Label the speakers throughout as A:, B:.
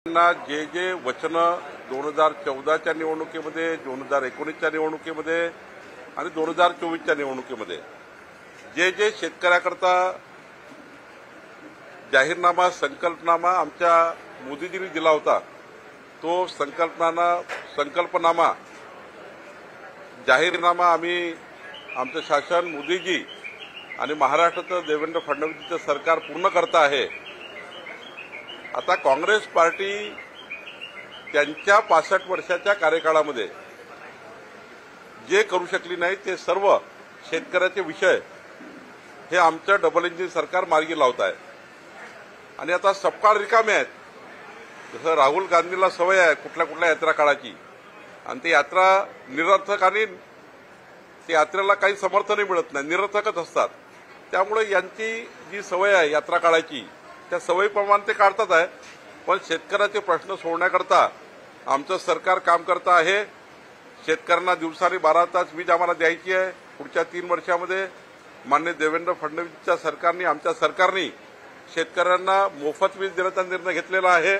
A: जे जे वचन 2014च्या निवडणुकीमध्ये, 2019च्या निवडणुकीमध्ये आणि 2024च्या निवडणुकीमध्ये जे जे शेतकऱ्याकरता जाहीरनामा, संकल्पनामा आमच्या मोदीजींनी दिला होता, तो संकल्पनामा, जाहीरनामा आम्ही आमचं शासन, मोदीजी आणि महाराष्ट्राचं देवेंद्र फडणवीसचं सरकार पूर्ण करत आहे। आता काँग्रेस पार्टी त्यांच्या 65 वर्षाच्या कार्यकाळामध्ये जे करू शकली नाही ते सर्व शेतकऱ्याचे विषय हे आमचं डबल इंजिन सरकार मार्गी लावत आहे। आणि आता सपकाळ रिकामे आहेत। जसं राहुल गांधीला सवय आहे कुठल्या यात्रा काढायची, आणि ती यात्रा निरर्थक आणि त्या यात्रेला काही समर्थनही मिळत नाही, निरर्थकच असतात। त्यामुळे यांची जी सवय आहे यात्रा काढायची, त्या सवयीप्रमाणे ते काढतात आहे। पण शेतकऱ्याचे प्रश्न सोडण्याकरता आमचं सरकार काम करत आहे। शेतकऱ्यांना दिवसानी 12 तास वीज आम्हाला द्यायची आहे पुढच्या 3 वर्षामध्ये। माननीय देवेंद्र फडणवीसच्या सरकारने, आमच्या सरकारने शेतकऱ्यांना मोफत वीज देण्याचा निर्णय घेतलेला आहे।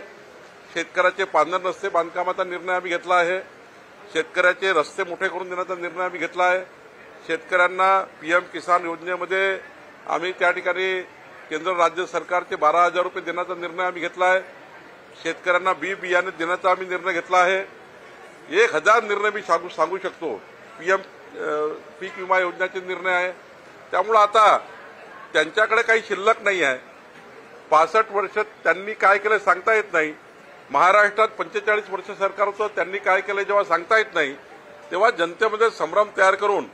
A: शेतकऱ्याचे पांढर रस्ते बांधकामाचा निर्णय आम्ही घेतला आहे। शेतकऱ्याचे रस्ते मोठे करून देण्याचा निर्णय आम्ही घेतला आहे। शेतकऱ्यांना पीएम किसान योजनेमध्ये आम्ही त्या ठिकाणी केंद्र राज्य सरकारचे 12,000 रुपये देण्याचा निर्णय आम्ही घेतला आहे। शेतकऱ्यांना बियाणे देण्याचा आम्ही निर्णय घेतला आहे। 1000 निर्णय मी सांगू शकतो। पीएम पीक विमा योजनेचे निर्णय आहे। त्यामुळे आता त्यांच्याकडे काही शिल्लक नाही आहे। 65 वर्ष त्यांनी काय केलं सांगता येत नाही। महाराष्ट्रात 45 वर्ष सरकार होतं, त्यांनी काय केलं जेव्हा सांगता येत नाही, तेव्हा जनतेमध्ये संभ्रम तयार करून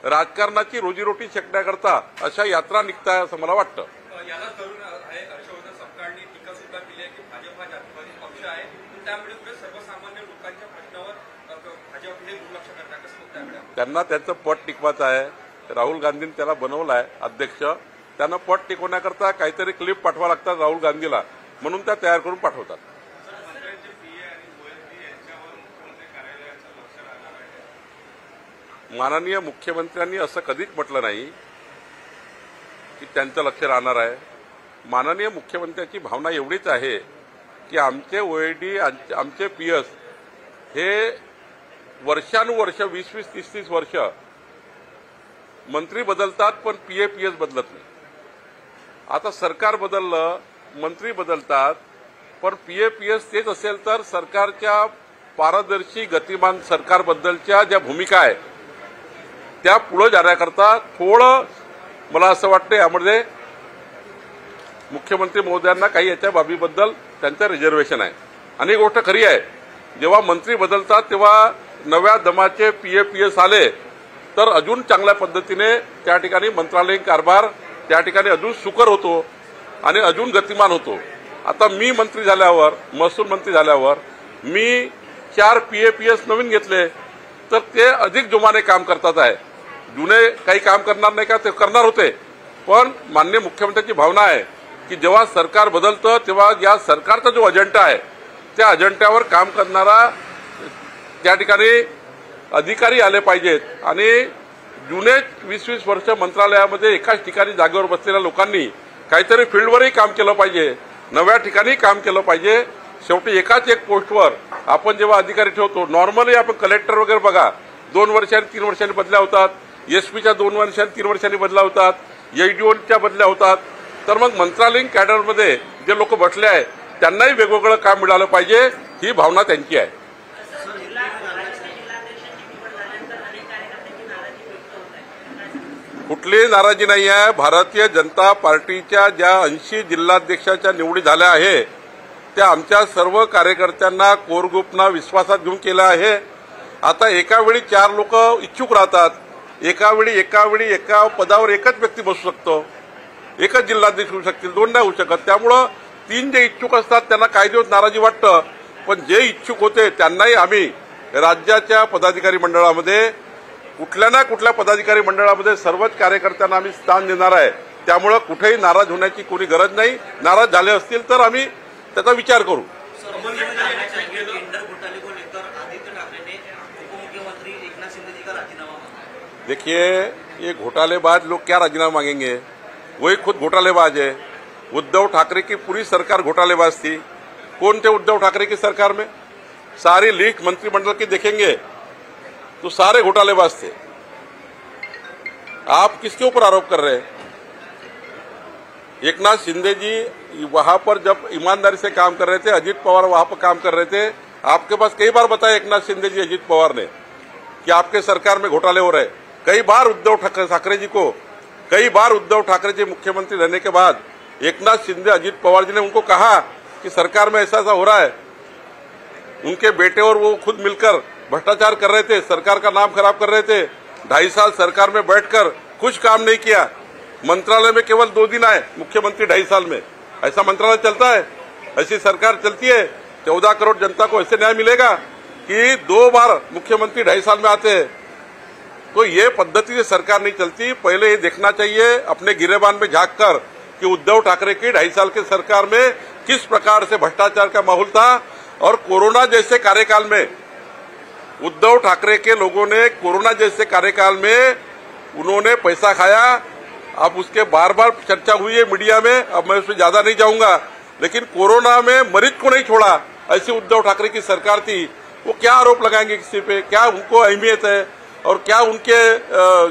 A: राजकारणाची रोजीरोटी शेकण्याकरता अशा यात्रा निघताय असं मला वाटतं।
B: याला धरून हर्षवर्धन सपकाळनी टीका सुद्धा केली आहे की भाजप हा जातीवादी पक्ष आहे, त्यामुळे सर्वसामान्य लोकांच्या प्रश्नावर भाजप हे दुर्लक्ष करतात, कसं त्याकडे
A: त्यांना त्यांचं पट टिकवायचं आहे। राहुल गांधींनी त्याला बनवलं आहे अध्यक्ष। त्यांना पट टिकवण्याकरता काहीतरी क्लिप पाठवा लागतात राहुल गांधीला, म्हणून त्या तयार करून पाठवतात। माननीय मुख्यमंत्र्यांनी असं कधीच म्हटलं नाही की त्यांचं लक्ष राहणार आहे। माननीय मुख्यमंत्र्यांची भावना एवढीच आहे की आमचे ओएडी, आमचे पीएस हे वर्षानुवर्ष 20-20, 30-30 वर्ष मंत्री बदलतात, पण पीएस बदलत नाही। आता सरकार बदललं, मंत्री बदलतात, पण पीएस तेच असेल तर सरकारच्या पारदर्शी गतिमान सरकारबद्दलच्या ज्या भूमिका आहे त्या पुढे जाण्याकरता थोडं मला असं वाटतं यामध्ये मुख्यमंत्री महोदयांना काही याच्या बाबीबद्दल त्यांचं रिझर्वेशन आहे। आणि गोष्ट खरी आहे, जेव्हा मंत्री बदलतात तेव्हा नव्या दमाचे पीएस आले तर अजून चांगल्या पद्धतीने त्या ठिकाणी मंत्रालयीन कारभार त्या ठिकाणी अजून सुकर होतो आणि अजून गतिमान होतो। आता मी मंत्री झाल्यावर, महसूल मंत्री झाल्यावर मी 4 पीएस नवीन घेतले तर ते अधिक जोमाने काम करतात आहे। जुने काही काम करणार नाही का, ते करणार होते। पण माननीय मुख्यमंत्र्यांची भावना आहे की जेव्हा सरकार बदलतं तेव्हा या सरकारचा जो अजेंडा आहे त्या अजेंड्यावर काम करणारा त्या ठिकाणी अधिकारी आले पाहिजेत। आणि जुने 20-20 वर्ष मंत्रालयामध्ये एकाच ठिकाणी जागेवर बसलेल्या लोकांनी काहीतरी फील्डवरही काम केलं पाहिजे, नव्या ठिकाणी काम केलं पाहिजे। शेवटी एकाच एक पोस्टवर आपण जेव्हा अधिकारी ठेवतो, नॉर्मली आपण कलेक्टर वगैरे बघा 2 वर्षांनी 3 वर्षांनी बदल्या होतात, एसपीच्या 2 वर्षांनी 3 वर्षांनी बदल्या होतात, एसडीओच्या बदल्या होतात। तर मग मंत्रालयीन कॅडरमध्ये जे लोक बसले आहेत त्यांनाही वेगवेगळं काम मिळालं पाहिजे, ही भावना त्यांची आहे। कुठलीही नाराजी नाही आहे। भारतीय जनता पार्टीच्या ज्या 80 जिल्हाध्यक्षाच्या निवडी झाल्या आहे त्या आमच्या सर्व कार्यकर्त्यांना, कोर ग्रुपना विश्वासात घेऊन केलं आहे। आता एकावेळी 4 लोक इच्छुक राहतात, एकावेळी एका पदावर एकच व्यक्ती बसू शकतो, एकच जिल्हाध्यक्ष होऊ शकतील, 2 नाही होऊ शकत। त्यामुळं 3 जे इच्छुक असतात त्यांना काही दिवस नाराजी वाटतं, पण जे इच्छुक होते त्यांनाही आम्ही राज्याच्या पदाधिकारी मंडळामध्ये, कुठल्या ना कुठल्या पदाधिकारी मंडळामध्ये सर्वच कार्यकर्त्यांना आम्ही स्थान देणार आहे। त्यामुळे कुठेही नाराज होण्याची कोणी गरज नाही। नाराज झाले असतील तर आम्ही त्याचा विचार करू। देखिए, ये घोटालेबाज लोग क्या राजीनामा मांगेंगे, वही खुद घोटालेबाज है। उद्धव ठाकरे की पूरी सरकार घोटालेबाज थी। कौन थे उद्धव ठाकरे की सरकार में? सारी लीक मंत्रिमंडल की देखेंगे तो सारे घोटालेबाज थे। आप किसके ऊपर आरोप कर रहे हैं? एकनाथ शिंदे जी वहां पर जब ईमानदारी से काम कर रहे थे, अजित पवार वहां पर काम कर रहे थे, आपके पास कई बार बताया एकनाथ शिंदे जी, अजित पवार ने कि आपके सरकार में घोटाले हो रहे। कई बार उद्धव ठाकरे जी मुख्यमंत्री रहने के बाद एकनाथ शिंदे, अजित पवार जी ने उनको कहा कि सरकार में ऐसा ऐसा हो रहा है। उनके बेटे और वो खुद मिलकर भ्रष्टाचार कर रहे थे, सरकार का नाम खराब कर रहे थे। 2.5 साल सरकार में बैठकर कुछ काम नहीं किया। मंत्रालय में केवल 2 दिन आए मुख्यमंत्री 2.5 साल में। ऐसा मंत्रालय चलता है? ऐसी सरकार चलती है? 14 करोड़ जनता को ऐसे न्याय मिलेगा कि 2 बार मुख्यमंत्री 2.5 साल में आते हैं? तो ये पद्धति से सरकार नहीं चलती। पहले ये देखना चाहिए अपने गिरेबान में झांक कर कि उद्धव ठाकरे की 2.5 साल की सरकार में किस प्रकार से भ्रष्टाचार का माहौल था। और कोरोना जैसे कार्यकाल में उद्धव ठाकरे के लोगों ने, कोरोना जैसे कार्यकाल में उन्होंने पैसा खाया। अब उसके बार बार चर्चा हुई है मीडिया में, अब मैं उसमें ज्यादा नहीं जाऊंगा, लेकिन कोरोना में मरीज को नहीं छोड़ा, ऐसी उद्धव ठाकरे की सरकार थी। वो क्या आरोप लगाएंगे किसी पे? क्या उनको अहमियत है और क्या उनके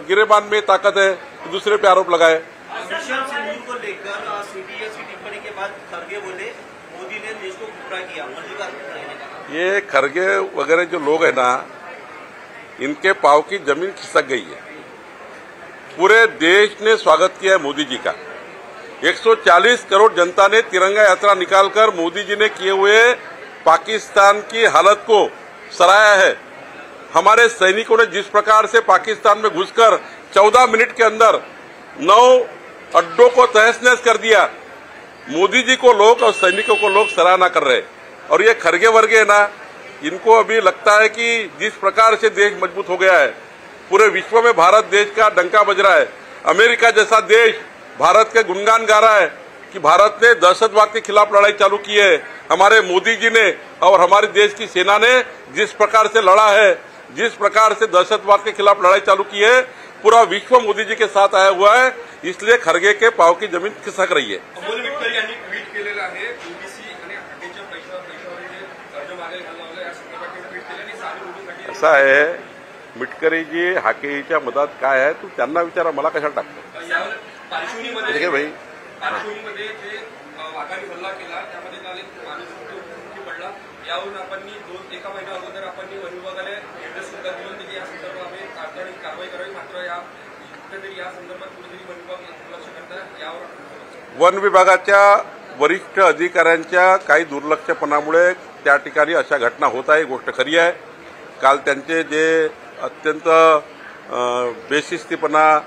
A: गिरेबान में ताकत है कि दूसरे पे आरोप लगाए?
C: को लेकर सीबीएसई टिप्पणी के बाद खरगे बोले मोदी ने देश को गुमराह किया।
A: ये खरगे वगैरह जो लोग हैं ना, इनके पांव की जमीन खिसक गई है। पूरे देश ने स्वागत किया है मोदी जी का। 140 करोड़ जनता ने तिरंगा यात्रा निकालकर मोदी जी ने किए हुए पाकिस्तान की हालत को सराहा है। हमारे सैनिकों ने जिस प्रकार से पाकिस्तान में घुसकर 14 मिनट के अंदर 9 अड्डों को तहस-नहस कर दिया, मोदी जी को लोग और सैनिकों को लोग सराहना कर रहे। और ये खरगे वर्गे है ना, इनको अभी लगता है कि जिस प्रकार से देश मजबूत हो गया है, पूरे विश्व में भारत देश का डंका बज रहा है। अमेरिका जैसा देश भारत के गुणगान गा रहा है कि भारत ने दहशतवाद के खिलाफ लड़ाई चालू की है। हमारे मोदी जी ने और हमारे देश की सेना ने जिस प्रकार से लड़ा है, जिस प्रकार से दहशतवाद के खिलाफ लड़ाई चालू की है, पूरा विश्व मोदी जी के साथ आया हुआ है। इसलिए खरगे के पाव की जमीन खिसक रही है।
B: अमोल मिटकरी यांनी ट्विट केलेलं आहे, ओबीसी आणि हक्काच्या पैशावर जे कर्ज मागायला घालवलं या संदर्भात ट्विट केलं आणि सारी मोदीसाठी
A: असं आहे, मिटकरी जी हाकेच्या मधात काय आहे तू त्यांना विचारा, मला कशाला टाकतो?
B: यावर पार्श्वभूमीमध्ये
A: ठीक आहे भाई,
B: पार्श्वभूमीमध्ये जे वाघाने हल्ला केला त्यामध्ये काल एक माणूस मृत्यू पडला। यावरून आपण एका महिन्या अगोदर आपण वन विभागाला निर्देश सुद्धा दिले होते की या संदर्भात आम्ही तातडीने कारवाई करावी। मात्र या संदर्भात कुठेतरी वन विभाग दुर्लक्ष करतात। यावर
A: वन विभागाच्या वरिष्ठ अधिकाऱ्यांच्या काही दुर्लक्षपणामुळे त्या ठिकाणी अशा घटना होत आहे, गोष्ट खरी आहे। काल त्यांचे जे अत्यंत बेशिस्तीपणा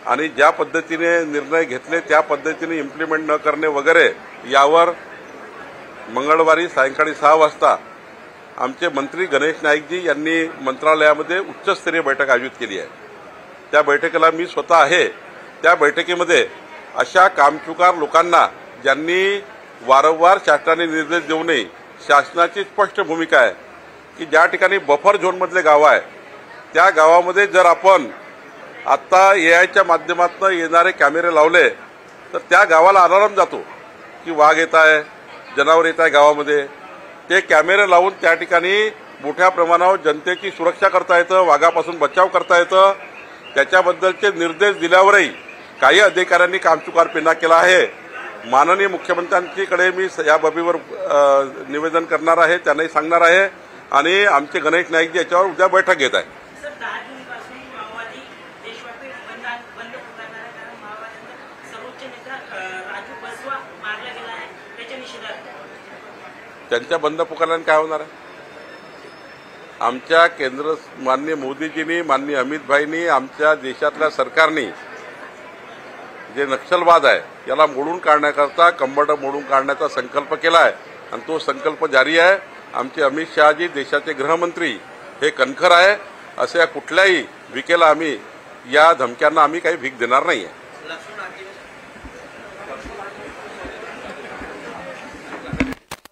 A: आणि ज्या पद्धतीने निर्णय घेतले त्या पद्धतीने इम्प्लिमेंट न करणे वगैरे, यावर मंगळवारी सायंकाळी 6 वाजता आमचे मंत्री गणेश नाईकजी यांनी मंत्रालयामध्ये उच्चस्तरीय बैठक आयोजित केली आहे। त्या बैठकीला मी स्वतः आहे। त्या बैठकीमध्ये अशा कामचुकार लोकांना, ज्यांनी वारंवार शासनाने निर्देश देऊ नये, शासनाची स्पष्ट भूमिका आहे की ज्या ठिकाणी बफर झोनमधले गाव आहे त्या गावामध्ये जर आपण आता एआयच्या माध्यमातून येणारे कॅमेरे लावले तर त्या गावाला अलार्म जातो की वाघ येत आहे, जनावर येत आहे गावामध्ये। ते कॅमेरे लावून त्या ठिकाणी मोठ्या प्रमाणावर जनतेची सुरक्षा करता येतं, वाघापासून बचाव करता येतं। त्याच्याबद्दलचे निर्देश दिल्यावरही काही अधिकाऱ्यांनी कामचुकारपणा केला आहे। माननीय मुख्यमंत्र्यांकडे मी या बाबीवर निवेदन करणार आहे, त्यांनाही सांगणार आहे आणि आमचे गणेश नाईकजी याच्यावर उद्या बैठक घेत आहे। त्यांच्या बंद पुकारल्याने काय होणार आहे? आमच्या केंद्र माननीय मोदीजींनी, माननीय अमित भाईंनी, आमच्या देशातल्या सरकारने जे नक्षलवाद आहे याला मोडून काढण्याकरता, कंबरड मोडून काढण्याचा संकल्प केला आहे आणि तो संकल्प जारी आहे। आमचे अमित शहाजी देशाचे गृहमंत्री हे कणखर आहे। अशा कुठल्याही विकेला आम्ही या धमक्यांना आम्ही काही भीक देणार नाहीये।